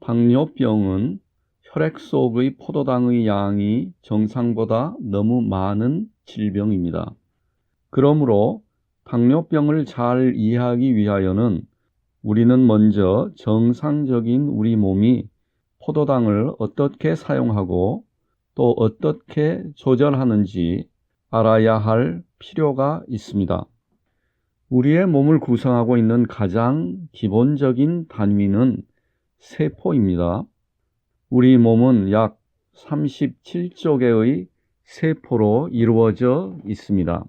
당뇨병은 혈액 속의 포도당의 양이 정상보다 너무 많은 질병입니다. 그러므로 당뇨병을 잘 이해하기 위하여는 우리는 먼저 정상적인 우리 몸이 포도당을 어떻게 사용하고 또 어떻게 조절하는지 알아야 할 필요가 있습니다. 우리의 몸을 구성하고 있는 가장 기본적인 단위는 세포입니다. 우리 몸은 약 37조 개의 세포로 이루어져 있습니다.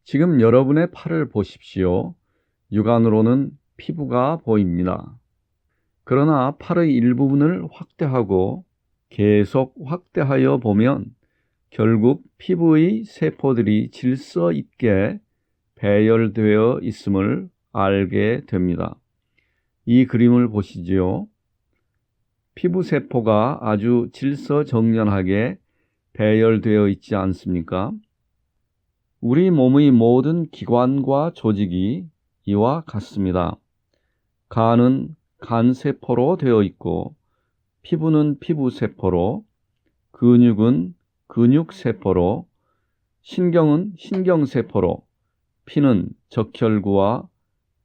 지금 여러분의 팔을 보십시오. 육안으로는 피부가 보입니다. 그러나 팔의 일부분을 확대하고 계속 확대하여 보면 결국 피부의 세포들이 질서 있게 배열되어 있음을 알게 됩니다. 이 그림을 보시지요. 피부세포가 아주 질서정연하게 배열되어 있지 않습니까? 우리 몸의 모든 기관과 조직이 이와 같습니다. 간은 간세포로 되어 있고, 피부는 피부세포로, 근육은 근육세포로, 신경은 신경세포로, 피는 적혈구와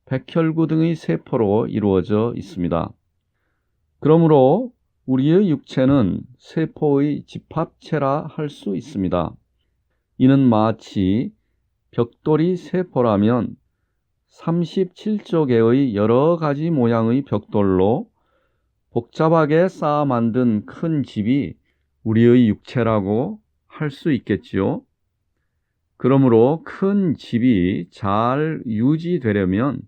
백혈구 등의 세포로 이루어져 있습니다. 그러므로 우리의 육체는 세포의 집합체라 할 수 있습니다. 이는 마치 벽돌이 세포라면 37조 개의 여러 가지 모양의 벽돌로 복잡하게 쌓아 만든 큰 집이 우리의 육체라고 할 수 있겠지요. 그러므로 큰 집이 잘 유지되려면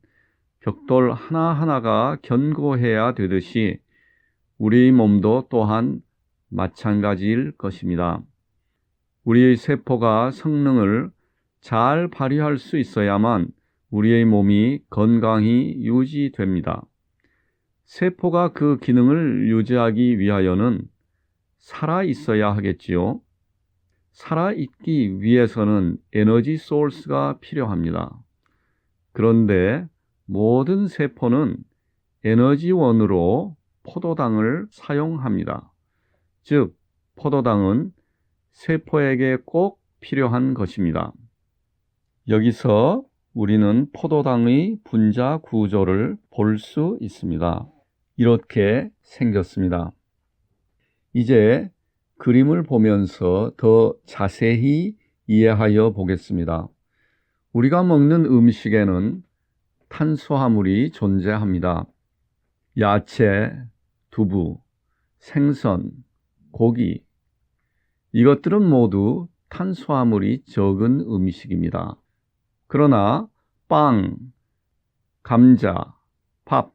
벽돌 하나하나가 견고해야 되듯이 우리의 몸도 또한 마찬가지일 것입니다. 우리의 세포가 성능을 잘 발휘할 수 있어야만 우리의 몸이 건강히 유지됩니다. 세포가 그 기능을 유지하기 위하여는 살아 있어야 하겠지요. 살아 있기 위해서는 에너지 소스가 필요합니다. 그런데 모든 세포는 에너지원으로 포도당을 사용합니다. 즉, 포도당은 세포에게 꼭 필요한 것입니다. 여기서 우리는 포도당의 분자 구조를 볼 수 있습니다. 이렇게 생겼습니다. 이제 그림을 보면서 더 자세히 이해하여 보겠습니다. 우리가 먹는 음식에는 탄수화물이 존재합니다. 야채, 두부, 생선, 고기, 이것들은 모두 탄수화물이 적은 음식입니다. 그러나 빵, 감자, 밥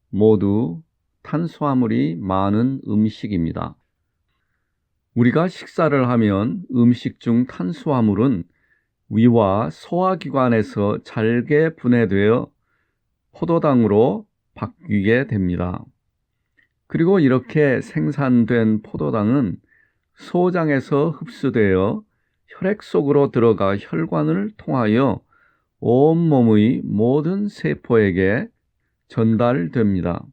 모두 탄수화물이 많은 음식입니다. 우리가 식사를 하면 음식 중 탄수화물은 위와 소화기관에서 잘게 분해되어 포도당으로 바뀌게 됩니다. 그리고 이렇게 생산된 포도당은 소장에서 흡수되어 혈액 속으로 들어가 혈관을 통하여 온몸의 모든 세포에게 전달됩니다.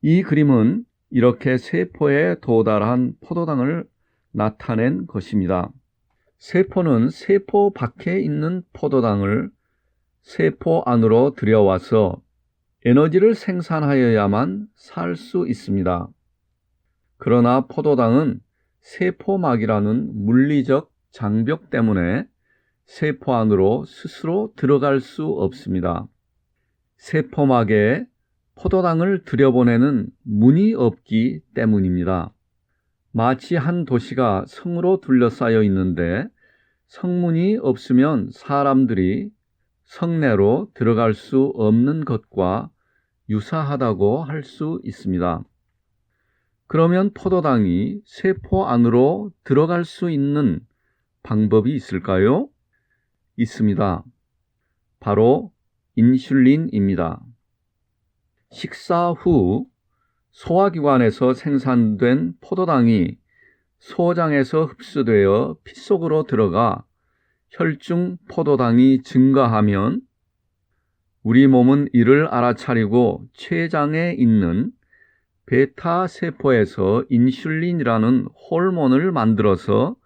이 그림은 이렇게 세포에 도달한 포도당을 나타낸 것입니다. 세포는 세포 밖에 있는 포도당을 세포 안으로 들여와서 에너지를 생산하여야만 살 수 있습니다. 그러나 포도당은 세포막이라는 물리적 장벽 때문에 세포 안으로 스스로 들어갈 수 없습니다. 세포막에 포도당을 들여보내는 문이 없기 때문입니다. 마치 한 도시가 성으로 둘러싸여 있는데 성문이 없으면 사람들이 성내로 들어갈 수 없는 것과 유사하다고 할 수 있습니다. 그러면 포도당이 세포 안으로 들어갈 수 있는 방법이 있을까요? 있습니다. 바로 인슐린입니다. 식사 후 소화기관에서 생산된 포도당이 소장에서 흡수되어 피 속으로 들어가 혈중 포도당이 증가하면 우리 몸은 이를 알아차리고 췌장에 있는 베타 세포에서 인슐린이라는 호르몬을 만들어서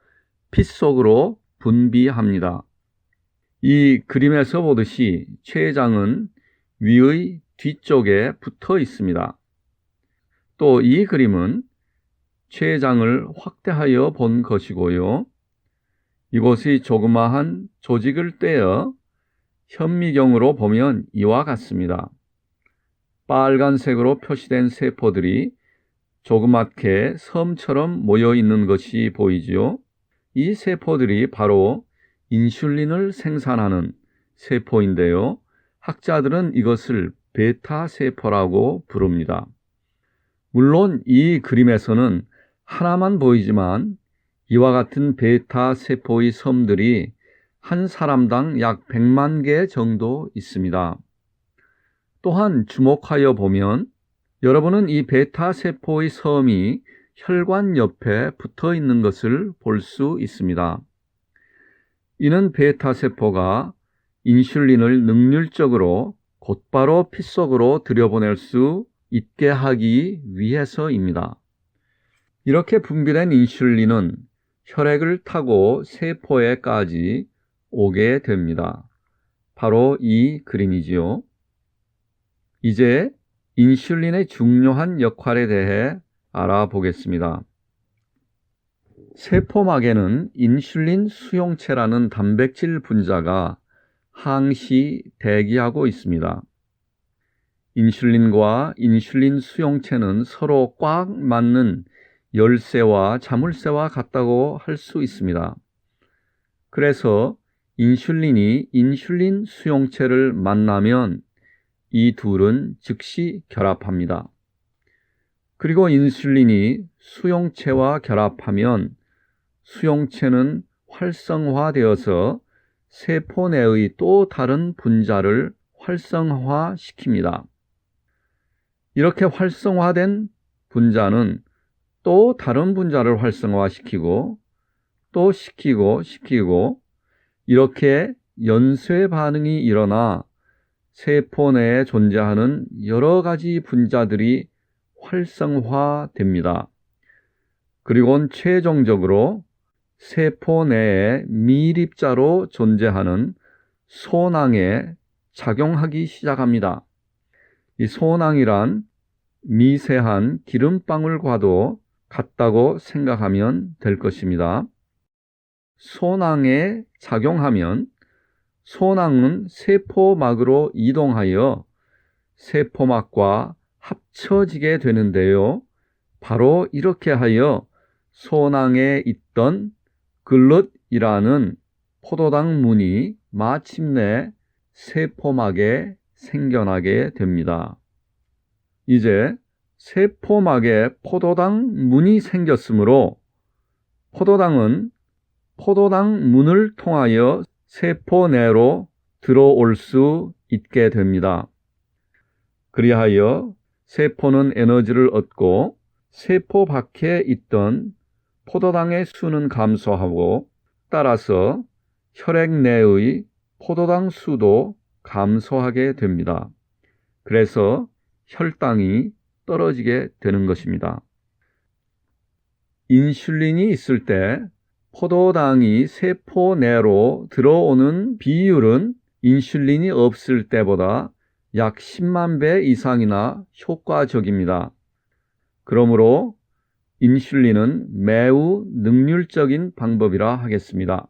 피 속으로 분비합니다. 이 그림에서 보듯이 췌장은 위의 뒤쪽에 붙어 있습니다. 또 이 그림은 췌장을 확대하여 본 것이고요. 이곳의 조그마한 조직을 떼어 현미경으로 보면 이와 같습니다. 빨간색으로 표시된 세포들이 조그맣게 섬처럼 모여 있는 것이 보이지요. 이 세포들이 바로 인슐린을 생산하는 세포인데요. 학자들은 이것을 베타 세포라고 부릅니다. 물론 이 그림에서는 하나만 보이지만 이와 같은 베타 세포의 섬들이 한 사람당 약 100만 개 정도 있습니다. 또한 주목하여 보면 여러분은 이 베타 세포의 섬이 혈관 옆에 붙어 있는 것을 볼 수 있습니다. 이는 베타 세포가 인슐린을 능률적으로 곧바로 피 속으로 들여보낼 수 있게 하기 위해서입니다. 이렇게 분비된 인슐린은 혈액을 타고 세포에까지 오게 됩니다. 바로 이 그림이지요. 이제 인슐린의 중요한 역할에 대해 알아보겠습니다. 세포막에는 인슐린 수용체라는 단백질 분자가 항시 대기하고 있습니다. 인슐린과 인슐린 수용체는 서로 꽉 맞는 열쇠와 자물쇠와 같다고 할 수 있습니다. 그래서 인슐린이 인슐린 수용체를 만나면 이 둘은 즉시 결합합니다. 그리고 인슐린이 수용체와 결합하면 수용체는 활성화되어서 세포 내의 또 다른 분자를 활성화시킵니다. 이렇게 활성화된 분자는 또 다른 분자를 활성화시키고 또 시키고 이렇게 연쇄 반응이 일어나 세포 내에 존재하는 여러 가지 분자들이 활성화됩니다. 그리고 최종적으로 세포 내에 미립자로 존재하는 소낭에 작용하기 시작합니다. 이 소낭이란 미세한 기름방울과도 같다고 생각하면 될 것입니다. 소낭에 작용하면 소낭은 세포막으로 이동하여 세포막과 합쳐지게 되는데요. 바로 이렇게 하여 소낭에 있던 글룻이라는 포도당 문이 마침내 세포막에 생겨나게 됩니다. 이제 세포막에 포도당 문이 생겼으므로 포도당은 포도당 문을 통하여 세포 내로 들어올 수 있게 됩니다. 그리하여 세포는 에너지를 얻고 세포 밖에 있던 포도당의 수는 감소하고 따라서 혈액 내의 포도당 수도 감소하게 됩니다. 그래서 혈당이 떨어지게 되는 것입니다. 인슐린이 있을 때 포도당이 세포 내로 들어오는 비율은 인슐린이 없을 때보다 약 10만 배 이상이나 효과적입니다. 그러므로 인슐린은 매우 능률적인 방법이라 하겠습니다.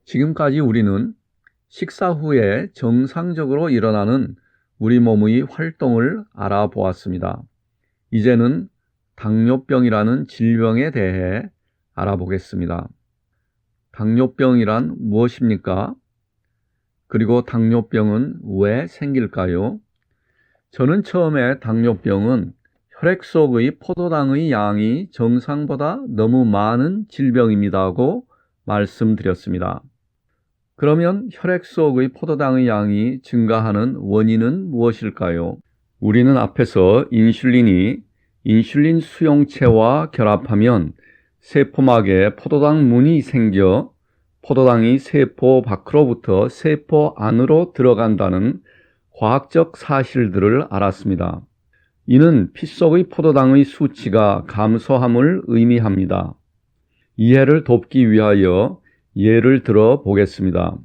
지금까지 우리는 식사 후에 정상적으로 일어나는 우리 몸의 활동을 알아보았습니다. 이제는 당뇨병이라는 질병에 대해 알아보겠습니다. 당뇨병이란 무엇입니까? 그리고 당뇨병은 왜 생길까요? 저는 처음에 당뇨병은 혈액 속의 포도당의 양이 정상보다 너무 많은 질병입니다고 말씀드렸습니다. 그러면 혈액 속의 포도당의 양이 증가하는 원인은 무엇일까요? 우리는 앞에서 인슐린이 인슐린 수용체와 결합하면 세포막에 포도당 문이 생겨 포도당이 세포 밖으로부터 세포 안으로 들어간다는 과학적 사실들을 알았습니다. 이는 피 속의 포도당의 수치가 감소함을 의미합니다. 이해를 돕기 위하여 예를 들어 보겠습니다.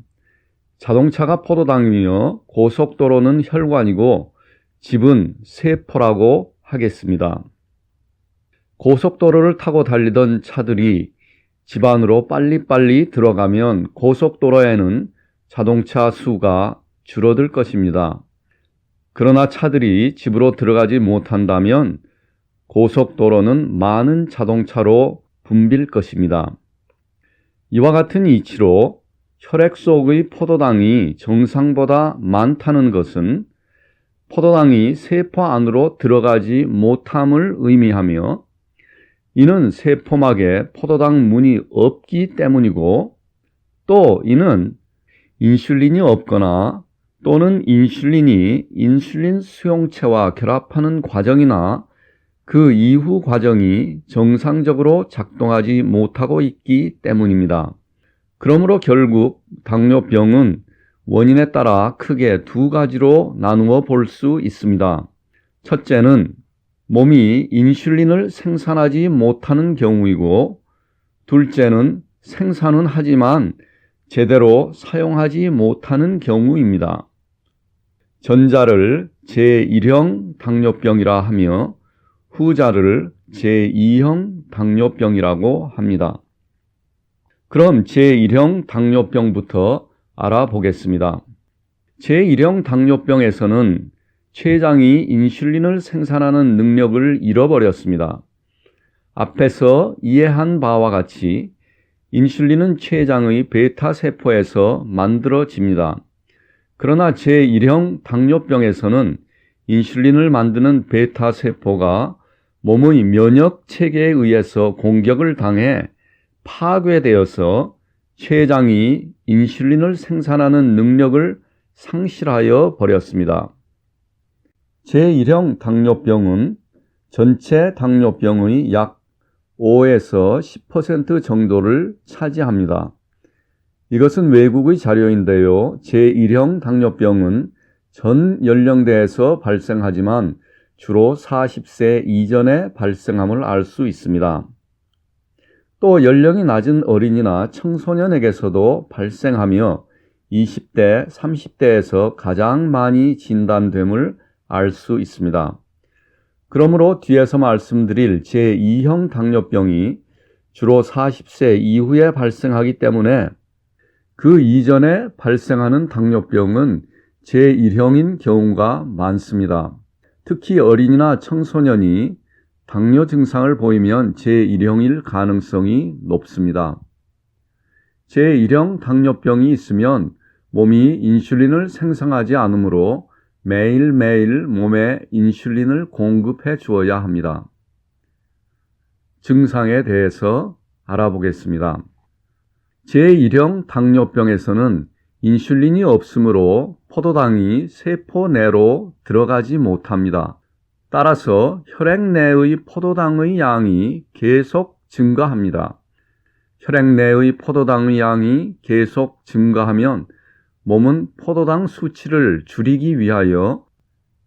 자동차가 포도당이며 고속도로는 혈관이고 집은 세포라고 하겠습니다. 고속도로를 타고 달리던 차들이 집 안으로 빨리빨리 들어가면 고속도로에는 자동차 수가 줄어들 것입니다. 그러나 차들이 집으로 들어가지 못한다면 고속도로는 많은 자동차로 붐빌 것입니다. 이와 같은 이치로 혈액 속의 포도당이 정상보다 많다는 것은 포도당이 세포 안으로 들어가지 못함을 의미하며, 이는 세포막에 포도당 문이 없기 때문이고, 또 이는 인슐린이 없거나 또는 인슐린이 인슐린 수용체와 결합하는 과정이나 그 이후 과정이 정상적으로 작동하지 못하고 있기 때문입니다. 그러므로 결국 당뇨병은 원인에 따라 크게 두 가지로 나누어 볼 수 있습니다. 첫째는 몸이 인슐린을 생산하지 못하는 경우이고, 둘째는 생산은 하지만 제대로 사용하지 못하는 경우입니다. 전자를 제1형 당뇨병이라 하며 후자를 제2형 당뇨병이라고 합니다. 그럼 제1형 당뇨병부터 알아보겠습니다. 제1형 당뇨병에서는 췌장이 인슐린을 생산하는 능력을 잃어버렸습니다. 앞에서 이해한 바와 같이 인슐린은 췌장의 베타세포에서 만들어집니다. 그러나 제1형 당뇨병에서는 인슐린을 만드는 베타세포가 몸의 면역체계에 의해서 공격을 당해 파괴되어서 췌장이 인슐린을 생산하는 능력을 상실하여 버렸습니다. 제1형 당뇨병은 전체 당뇨병의 약 5에서 10% 정도를 차지합니다. 이것은 외국의 자료인데요. 제1형 당뇨병은 전 연령대에서 발생하지만 주로 40세 이전에 발생함을 알 수 있습니다. 또 연령이 낮은 어린이나 청소년에게서도 발생하며 20대, 30대에서 가장 많이 진단됨을 알 수 있습니다. 그러므로 뒤에서 말씀드릴 제2형 당뇨병이 주로 40세 이후에 발생하기 때문에 그 이전에 발생하는 당뇨병은 제1형인 경우가 많습니다. 특히 어린이나 청소년이 당뇨 증상을 보이면 제1형일 가능성이 높습니다. 제1형 당뇨병이 있으면 몸이 인슐린을 생성하지 않으므로 매일매일 몸에 인슐린을 공급해 주어야 합니다. 증상에 대해서 알아보겠습니다. 제1형 당뇨병에서는 인슐린이 없으므로 포도당이 세포 내로 들어가지 못합니다. 따라서 혈액 내의 포도당의 양이 계속 증가합니다. 혈액 내의 포도당의 양이 계속 증가하면 몸은 포도당 수치를 줄이기 위하여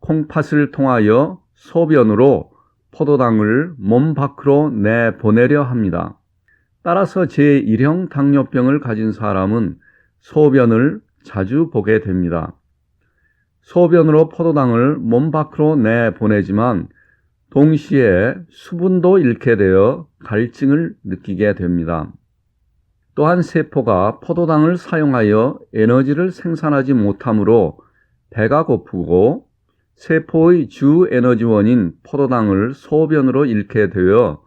콩팥을 통하여 소변으로 포도당을 몸 밖으로 내보내려 합니다. 따라서 제1형 당뇨병을 가진 사람은 소변을 자주 보게 됩니다. 소변으로 포도당을 몸 밖으로 내보내지만 동시에 수분도 잃게 되어 갈증을 느끼게 됩니다. 또한 세포가 포도당을 사용하여 에너지를 생산하지 못하므로 배가 고프고 세포의 주 에너지원인 포도당을 소변으로 잃게 되어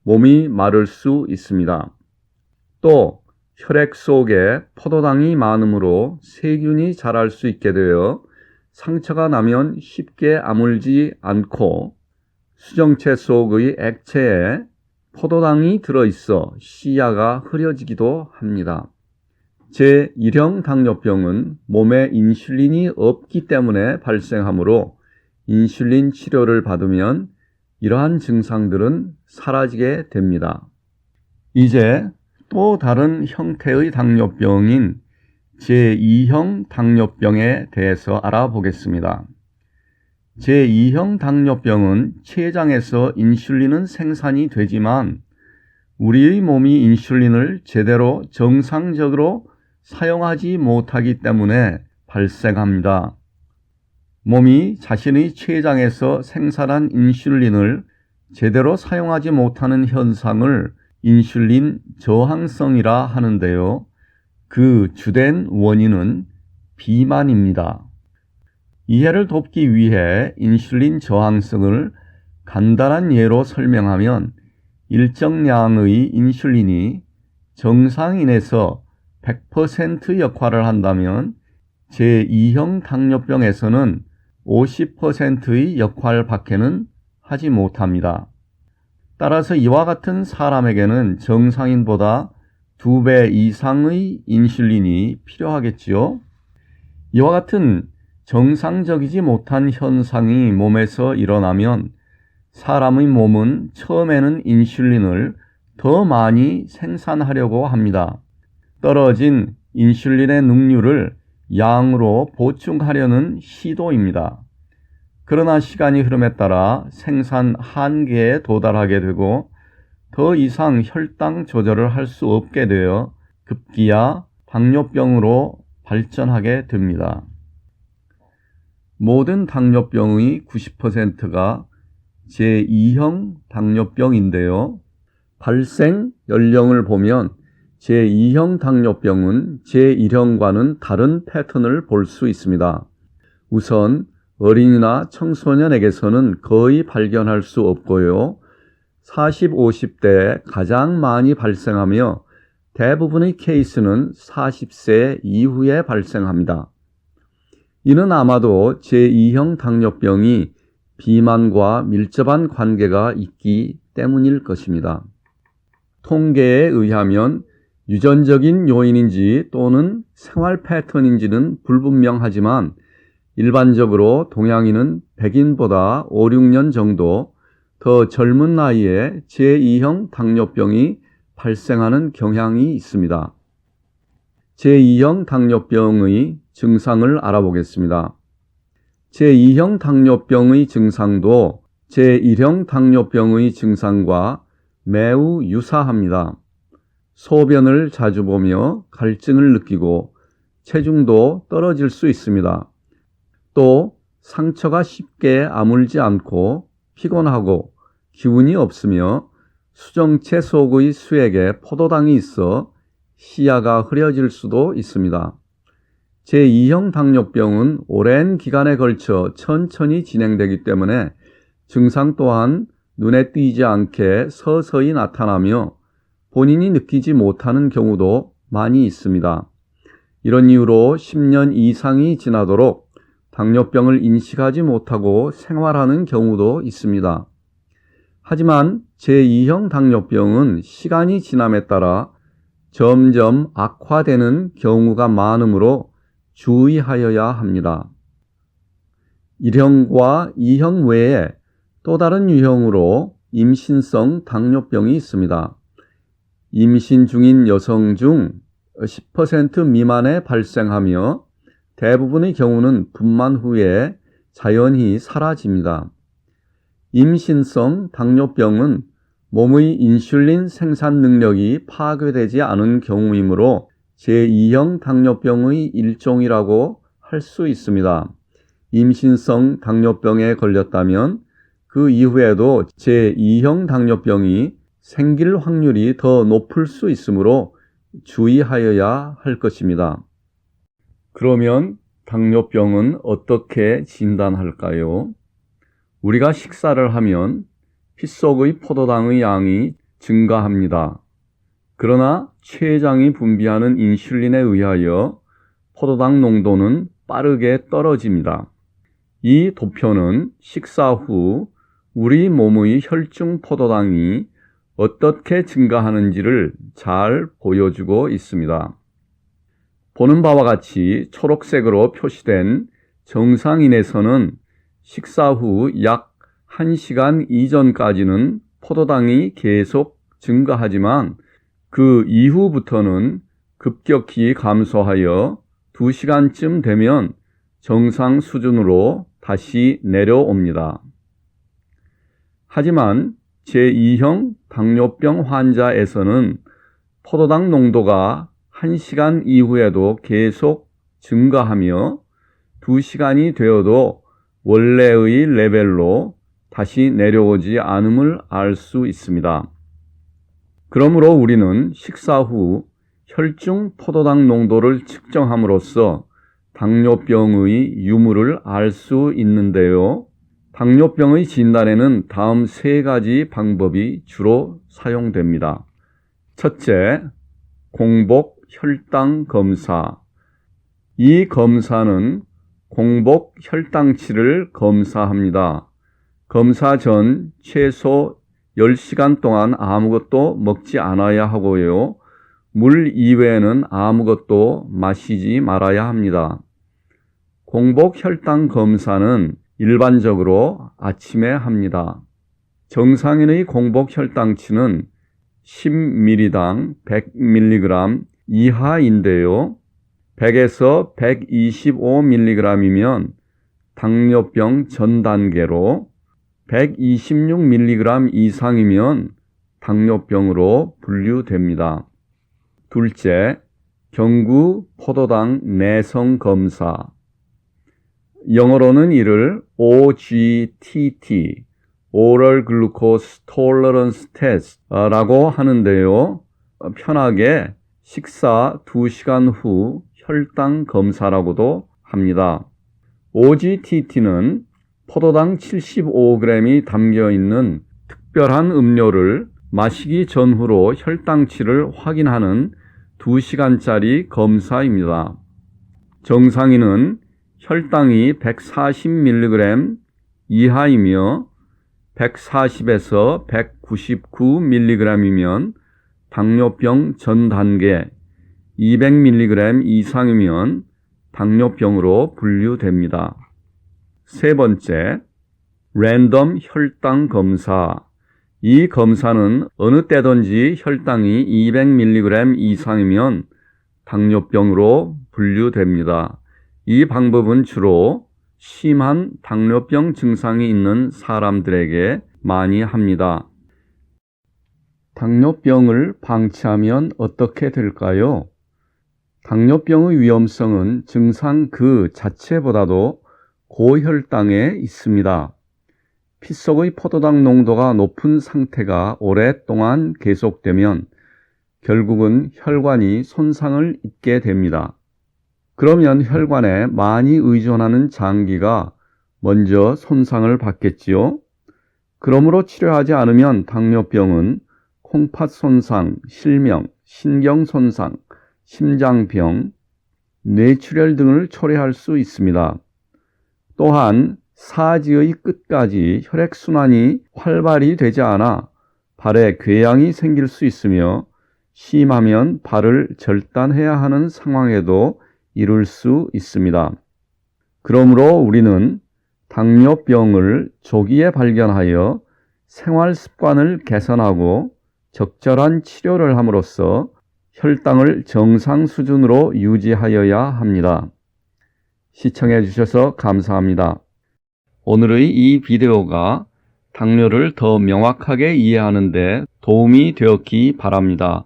몸이 마를 수 있습니다. 또 혈액 속에 포도당이 많으므로 세균이 자랄 수 있게 되어 상처가 나면 쉽게 아물지 않고 수정체 속의 액체에 포도당이 들어있어 시야가 흐려지기도 합니다. 제1형 당뇨병은 몸에 인슐린이 없기 때문에 발생하므로 인슐린 치료를 받으면 이러한 증상들은 사라지게 됩니다. 이제 또 다른 형태의 당뇨병인 제2형 당뇨병에 대해서 알아보겠습니다. 제2형 당뇨병은 췌장에서 인슐린은 생산이 되지만 우리의 몸이 인슐린을 제대로 정상적으로 사용하지 못하기 때문에 발생합니다. 몸이 자신의 췌장에서 생산한 인슐린을 제대로 사용하지 못하는 현상을 인슐린 저항성이라 하는데요. 그 주된 원인은 비만입니다. 이해를 돕기 위해 인슐린 저항성을 간단한 예로 설명하면 일정량의 인슐린이 정상인에서 100% 역할을 한다면 제2형 당뇨병에서는 50%의 역할밖에는 하지 못합니다. 따라서 이와 같은 사람에게는 정상인보다 2배 이상의 인슐린이 필요하겠지요. 이와 같은 정상적이지 못한 현상이 몸에서 일어나면 사람의 몸은 처음에는 인슐린을 더 많이 생산하려고 합니다. 떨어진 인슐린의 능률을 양으로 보충하려는 시도입니다. 그러나 시간이 흐름에 따라 생산 한계에 도달하게 되고 더 이상 혈당 조절을 할 수 없게 되어 급기야 당뇨병으로 발전하게 됩니다. 모든 당뇨병의 90%가 제2형 당뇨병인데요. 발생 연령을 보면 제2형 당뇨병은 제1형과는 다른 패턴을 볼 수 있습니다. 우선 어린이나 청소년에게서는 거의 발견할 수 없고요. 40, 50대에 가장 많이 발생하며 대부분의 케이스는 40세 이후에 발생합니다. 이는 아마도 제2형 당뇨병이 비만과 밀접한 관계가 있기 때문일 것입니다. 통계에 의하면 유전적인 요인인지 또는 생활 패턴인지는 불분명하지만 일반적으로 동양인은 백인보다 5, 6년 정도 더 젊은 나이에 제2형 당뇨병이 발생하는 경향이 있습니다. 제2형 당뇨병의 증상을 알아보겠습니다. 제2형 당뇨병의 증상도 제1형 당뇨병의 증상과 매우 유사합니다. 소변을 자주 보며 갈증을 느끼고 체중도 떨어질 수 있습니다. 또 상처가 쉽게 아물지 않고 피곤하고 기운이 없으며 수정체 속의 수액에 포도당이 있어 시야가 흐려질 수도 있습니다. 제2형 당뇨병은 오랜 기간에 걸쳐 천천히 진행되기 때문에 증상 또한 눈에 띄지 않게 서서히 나타나며 본인이 느끼지 못하는 경우도 많이 있습니다. 이런 이유로 10년 이상이 지나도록 당뇨병을 인식하지 못하고 생활하는 경우도 있습니다. 하지만 제2형 당뇨병은 시간이 지남에 따라 점점 악화되는 경우가 많으므로 주의하여야 합니다. 1형과 2형 외에 또 다른 유형으로 임신성 당뇨병이 있습니다. 임신 중인 여성 중 10% 미만에 발생하며 대부분의 경우는 분만 후에 자연히 사라집니다. 임신성 당뇨병은 몸의 인슐린 생산 능력이 파괴되지 않은 경우이므로 제2형 당뇨병의 일종이라고 할 수 있습니다. 임신성 당뇨병에 걸렸다면 그 이후에도 제2형 당뇨병이 생길 확률이 더 높을 수 있으므로 주의하여야 할 것입니다. 그러면 당뇨병은 어떻게 진단할까요? 우리가 식사를 하면 피 속의 포도당의 양이 증가합니다. 그러나 췌장이 분비하는 인슐린에 의하여 포도당 농도는 빠르게 떨어집니다. 이 도표는 식사 후 우리 몸의 혈중 포도당이 어떻게 증가하는지를 잘 보여주고 있습니다. 보는 바와 같이 초록색으로 표시된 정상인에서는 식사 후 약 1시간 이전까지는 포도당이 계속 증가하지만 그 이후부터는 급격히 감소하여 2시간쯤 되면 정상 수준으로 다시 내려옵니다. 하지만 제2형 당뇨병 환자에서는 포도당 농도가 1시간 이후에도 계속 증가하며 2시간이 되어도 원래의 레벨로 다시 내려오지 않음을 알 수 있습니다. 그러므로 우리는 식사 후 혈중 포도당 농도를 측정함으로써 당뇨병의 유무를 알 수 있는데요. 당뇨병의 진단에는 다음 3가지 방법이 주로 사용됩니다. 첫째, 공복 혈당 검사. 이 검사는 공복 혈당치를 검사합니다. 검사 전 최소 10시간 동안 아무것도 먹지 않아야 하고요. 물 이외에는 아무것도 마시지 말아야 합니다. 공복 혈당 검사는 일반적으로 아침에 합니다. 정상인의 공복 혈당치는 10ml당 100mg 이하인데요. 100에서 125mg이면 당뇨병 전 단계로 126mg 이상이면 당뇨병으로 분류됩니다. 둘째, 경구 포도당 내성 검사. 영어로는 이를 OGTT, Oral Glucose Tolerance Test라고 하는데요. 편하게 식사 2시간 후 혈당 검사라고도 합니다. OGTT는 포도당 75g이 담겨있는 특별한 음료를 마시기 전후로 혈당치를 확인하는 2시간짜리 검사입니다. 정상인은 혈당이 140mg 이하이며 140에서 199mg이면 당뇨병 전 단계, 200mg 이상이면 당뇨병으로 분류됩니다. 세 번째, 랜덤 혈당 검사. 이 검사는 어느 때든지 혈당이 200mg 이상이면 당뇨병으로 분류됩니다. 이 방법은 주로 심한 당뇨병 증상이 있는 사람들에게 많이 합니다. 당뇨병을 방치하면 어떻게 될까요? 당뇨병의 위험성은 증상 그 자체보다도 고혈당에 있습니다. 피 속의 포도당 농도가 높은 상태가 오랫동안 계속되면 결국은 혈관이 손상을 입게 됩니다. 그러면 혈관에 많이 의존하는 장기가 먼저 손상을 받겠지요. 그러므로 치료하지 않으면 당뇨병은 콩팥 손상, 실명, 신경 손상, 심장병, 뇌출혈 등을 초래할 수 있습니다. 또한 사지의 끝까지 혈액순환이 활발히 되지 않아 발에 궤양이 생길 수 있으며 심하면 발을 절단해야 하는 상황에도 이를 수 있습니다. 그러므로 우리는 당뇨병을 조기에 발견하여 생활 습관을 개선하고 적절한 치료를 함으로써 혈당을 정상 수준으로 유지하여야 합니다. 시청해 주셔서 감사합니다. 오늘의 이 비디오가 당뇨를 더 명확하게 이해하는 데 도움이 되었기 바랍니다.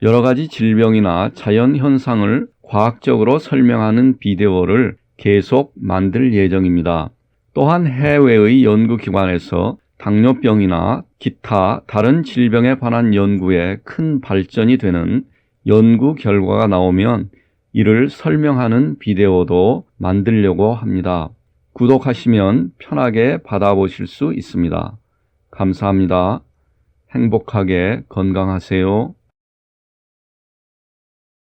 여러 가지 질병이나 자연현상을 과학적으로 설명하는 비디오를 계속 만들 예정입니다. 또한 해외의 연구기관에서 당뇨병이나 기타 다른 질병에 관한 연구에 큰 발전이 되는 연구 결과가 나오면 이를 설명하는 비디오도 만들려고 합니다. 구독하시면 편하게 받아보실 수 있습니다. 감사합니다. 행복하게 건강하세요.